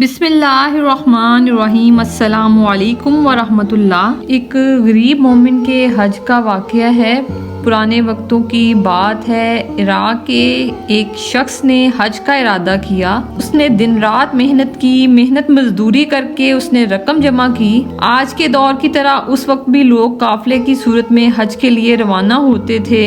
بسم اللہ الرحمن الرحیم۔ السلام علیکم ورحمۃ اللہ۔ ایک غریب مومن کے حج کا واقعہ ہے۔ پرانے وقتوں کی بات ہے، عراق کے ایک شخص نے حج کا ارادہ کیا۔ اس نے دن رات محنت کی، محنت مزدوری کر کے اس نے رقم جمع کی۔ آج کے دور کی طرح اس وقت بھی لوگ قافلے کی صورت میں حج کے لیے روانہ ہوتے تھے۔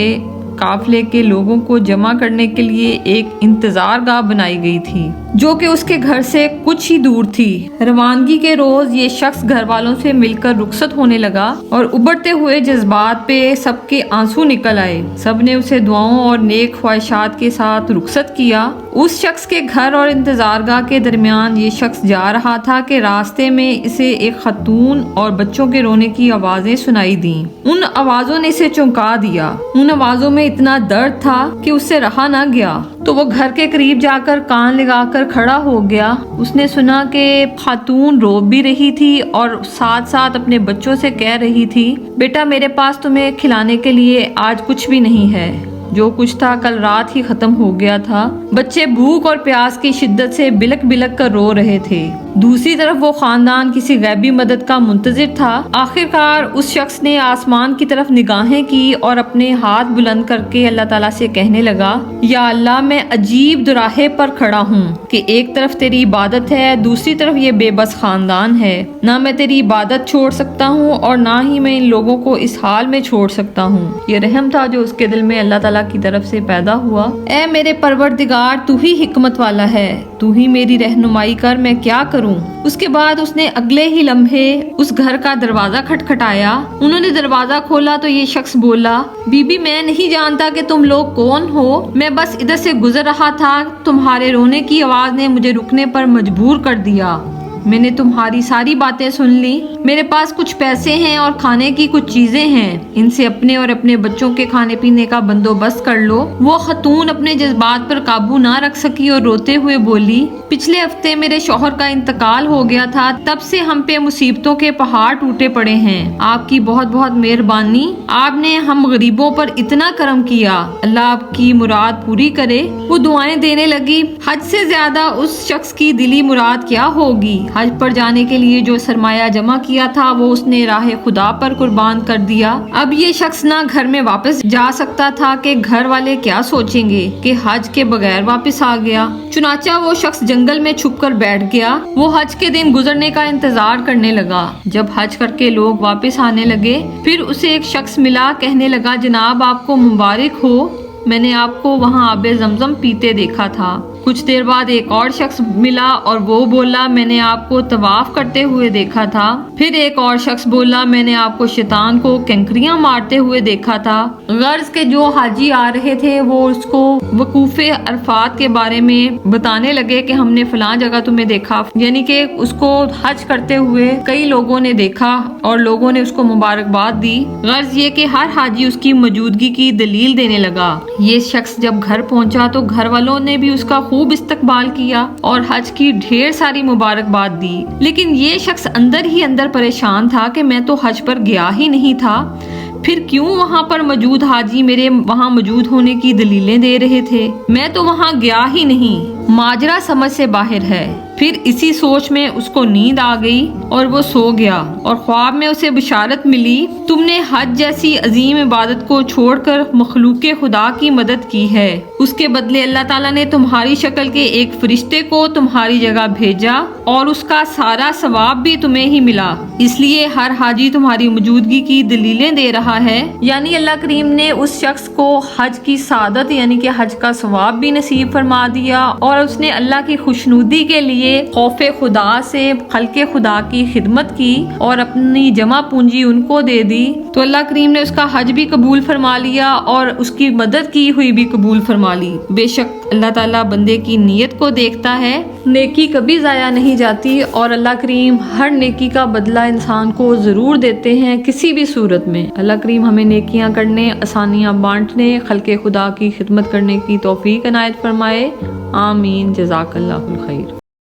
قافلے کے لوگوں کو جمع کرنے کے لیے ایک انتظار گاہ بنائی گئی تھی جو کہ اس کے گھر سے کچھ ہی دور تھی۔ روانگی کے روز یہ شخص گھر والوں سے مل کر رخصت ہونے لگا اور ابھرتے ہوئے جذبات پہ سب کے آنسو نکل آئے۔ سب نے اسے دعاؤں اور نیک خواہشات کے ساتھ رخصت کیا۔ اس شخص کے گھر اور انتظار گاہ کے درمیان یہ شخص جا رہا تھا کہ راستے میں اسے ایک خاتون اور بچوں کے رونے کی آوازیں سنائی دیں۔ ان آوازوں نے اسے چونکا دیا۔ ان آوازوں میں اتنا درد تھا کہ اس سے رہا نہ گیا، تو وہ گھر کے قریب جا کر کان لگا کر کھڑا ہو گیا۔ اس نے سنا کہ خاتون رو بھی رہی تھی اور ساتھ ساتھ اپنے بچوں سے کہہ رہی تھی، بیٹا میرے پاس تمہیں کھلانے کے لیے آج کچھ بھی نہیں ہے، جو کچھ تھا کل رات ہی ختم ہو گیا تھا۔ بچے بھوک اور پیاس کی شدت سے بلک بلک کر رو رہے تھے۔ دوسری طرف وہ خاندان کسی غیبی مدد کا منتظر تھا۔ آخرکار اس شخص نے آسمان کی طرف نگاہیں کی اور اپنے ہاتھ بلند کر کے اللہ تعالیٰ سے کہنے لگا، یا اللہ میں عجیب دوراہے پر کھڑا ہوں کہ ایک طرف تیری عبادت ہے، دوسری طرف یہ بے بس خاندان ہے۔ نہ میں تیری عبادت چھوڑ سکتا ہوں اور نہ ہی میں ان لوگوں کو اس حال میں چھوڑ سکتا ہوں۔ یہ رحم تھا جو اس کے دل میں اللہ تعالیٰ کی طرف سے پیدا ہوا۔ اے میرے پروردگار، تو ہی حکمت والا ہے، تو ہی میری رہنمائی کر، میں کیا کروں۔ اس کے بعد اس نے اگلے ہی لمحے اس گھر کا دروازہ کھٹکھٹایا۔ انہوں نے دروازہ کھولا تو یہ شخص بولا، بی بی میں نہیں جانتا کہ تم لوگ کون ہو، میں بس ادھر سے گزر رہا تھا، تمہارے رونے کی آواز نے مجھے رکنے پر مجبور کر دیا۔ میں نے تمہاری ساری باتیں سن لی۔ میرے پاس کچھ پیسے ہیں اور کھانے کی کچھ چیزیں ہیں، ان سے اپنے اور اپنے بچوں کے کھانے پینے کا بندوبست کر لو۔ وہ خاتون اپنے جذبات پر قابو نہ رکھ سکی اور روتے ہوئے بولی، پچھلے ہفتے میرے شوہر کا انتقال ہو گیا تھا، تب سے ہم پہ مصیبتوں کے پہاڑ ٹوٹے پڑے ہیں۔ آپ کی بہت بہت مہربانی، آپ نے ہم غریبوں پر اتنا کرم کیا، اللہ آپ کی مراد پوری کرے۔ وہ دعائیں دینے لگی۔ حج سے زیادہ اس شخص کی دلی مراد کیا ہوگی؟ حج پر جانے کے لیے جو سرمایہ جمع کیا تھا وہ اس نے راہ خدا پر قربان کر دیا۔ اب یہ شخص نہ گھر میں واپس جا سکتا تھا کہ گھر والے کیا سوچیں گے کہ حج کے بغیر واپس آ گیا۔ چنانچہ وہ شخص جنگل میں چھپ کر بیٹھ گیا۔ وہ حج کے دن گزرنے کا انتظار کرنے لگا۔ جب حج کر کے لوگ واپس آنے لگے، پھر اسے ایک شخص ملا، کہنے لگا، جناب آپ کو مبارک ہو، میں نے آپ کو وہاں آب زمزم پیتے دیکھا تھا۔ کچھ دیر بعد ایک اور شخص ملا اور وہ بولا، میں نے آپ کو طواف کرتے ہوئے دیکھا تھا۔ پھر ایک اور شخص بولا، میں نے آپ کو شیطان کو کنکریاں مارتے ہوئے دیکھا تھا۔ غرض کے جو حاجی آ رہے تھے وہ اس کو وقوف عرفات کے بارے میں بتانے لگے کہ ہم نے فلاں جگہ تمہیں دیکھا، یعنی کہ اس کو حج کرتے ہوئے کئی لوگوں نے دیکھا اور لوگوں نے اس کو مبارکباد دی۔ غرض یہ کہ ہر حاجی اس کی موجودگی کی دلیل دینے لگا۔ یہ شخص جب گھر پہنچا تو گھر والوں نے بھی اس کا خوب استقبال کیا اور حج کی ڈھیر ساری مبارکباد دی، لیکن یہ شخص اندر ہی اندر پریشان تھا کہ میں تو حج پر گیا ہی نہیں تھا، پھر کیوں وہاں پر موجود حاجی میرے وہاں موجود ہونے کی دلیلیں دے رہے تھے؟ میں تو وہاں گیا ہی نہیں، ماجرا سمجھ سے باہر ہے۔ پھر اسی سوچ میں اس کو نیند آ گئی اور وہ سو گیا اور خواب میں اسے بشارت ملی، تم نے حج جیسی عظیم عبادت کو چھوڑ کر مخلوق خدا کی مدد کی ہے، اس کے بدلے اللہ تعالیٰ نے تمہاری شکل کے ایک فرشتے کو تمہاری جگہ بھیجا اور اس کا سارا ثواب بھی تمہیں ہی ملا، اس لیے ہر حاجی تمہاری موجودگی کی دلیلیں دے رہا ہے۔ یعنی اللہ کریم نے اس شخص کو حج کی سعادت یعنی کہ حج کا ثواب بھی نصیب فرما دیا اور اس نے اللہ کی خوشنودی کے لیے خوف خدا سے خلق خدا کی خدمت کی اور اپنی جمع پونجی ان کو دے دی، تو اللہ کریم نے اس کا حج بھی قبول فرما لیا اور اس کی مدد کی ہوئی بھی قبول فرما لی۔ بے شک اللہ تعالیٰ بندے کی نیت کو دیکھتا ہے، نیکی کبھی ضائع نہیں جاتی اور اللہ کریم ہر نیکی کا بدلہ انسان کو ضرور دیتے ہیں کسی بھی صورت میں۔ اللہ کریم ہمیں نیکیاں کرنے، آسانیاں بانٹنے، خلق خدا کی خدمت کرنے کی توفیق عنایت فرمائے۔ آمین۔ جزاک اللہ الخیر۔